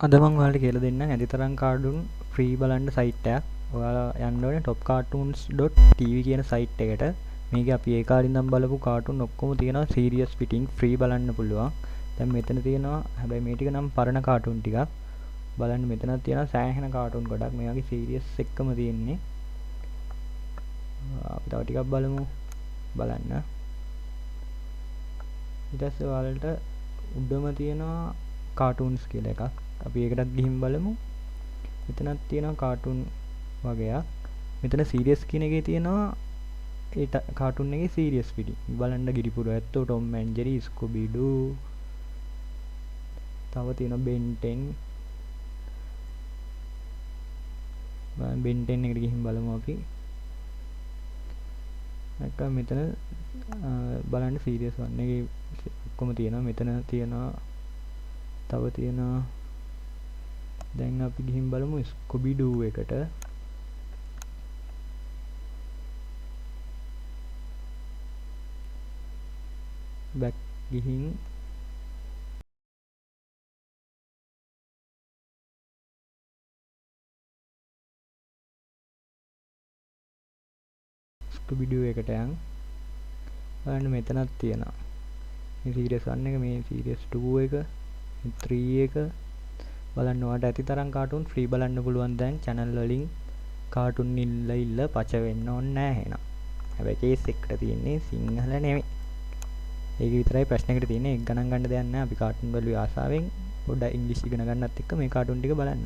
අද මම ඔයාලට කියලා දෙන්නම් ඇතිතරම් කාටුන් ෆ්‍රී බලන්න සයිට් එකක්. ඔයාලා යන්න ඕනේ topcartoons.tv කියන සයිට් එකට. මේකේ අපි ඒ කාලේ ඉඳන් බලපු කාටුන් ඔක්කොම තියෙනවා සීරියස් පිටින් ෆ්‍රී බලන්න පුළුවන්. දැන් මෙතන තියෙනවා හැබැයි මේ ටික නම් පරණ කාටුන් ටිකක්. බලන්න මෙතනත් තියෙනවා සෑහෙන කාටුන් ගොඩක්. මේ වගේ සීරියස් එක්කම තියෙන්නේ. අපි තව ටිකක් බලමු. බලන්න. ඊට පස්සේ ඔයාලට උඩම තියෙනවා කාටුන්ස් කියලා එකක්. අපි ඒකටත් ගිහින් බලමු. මෙතනත් තියෙනවා කාටුන් වගේක්. මෙතන සීරියස් කියන එකේ තියෙනවා ඒ කාටුන් එකේ සීරියස් පිටි. බලන්න ගිරිපුර ඇත්තෝ, ටොම් ඇන්ඩ් ජෙරි, ස්කූබි ඩූ. තව තියෙනවා බෙන් 10. බෙන් 10 එකට ගිහින් බලමු අපි. නැත්නම් මෙතන බලන්න සීරියස් වන්න එකේ ඔක්කොම තියෙනවා. මෙතන තියෙනවා තව තියෙනවා. දැන් අපි ගිහින් බලමු ස්කූබි ඩූ එකට. බැක් ගිහින් ස්කූබි ඩූ එකට යන් බලන්න මෙතනක් තියෙනවා. මේ සීරියස් 1 එක, මේ සීරියස් 2 එක, 3 එක බලන්න. ඔයාලට ඇති තරම් කාටුන් ෆ්‍රී බලන්න පුළුවන්. දැන් channel වලින් කාටුන් ඉල්ල පච වෙන්න ඕනේ නැහැ එහෙනම්. හැබැයි කේස් එකට තියෙන්නේ සිංහල නෙමෙයි. ඒක විතරයි ප්‍රශ්නයකට තියෙන්නේ. ඒක ගණන් ගන්න දෙයක් නැහැ. අපි කාටුන් වල ආසාවෙන් පොඩ්ඩක් ඉංග්‍රීසි ඉගෙන ගන්නත් එක්ක මේ කාටුන් ටික බලන්න.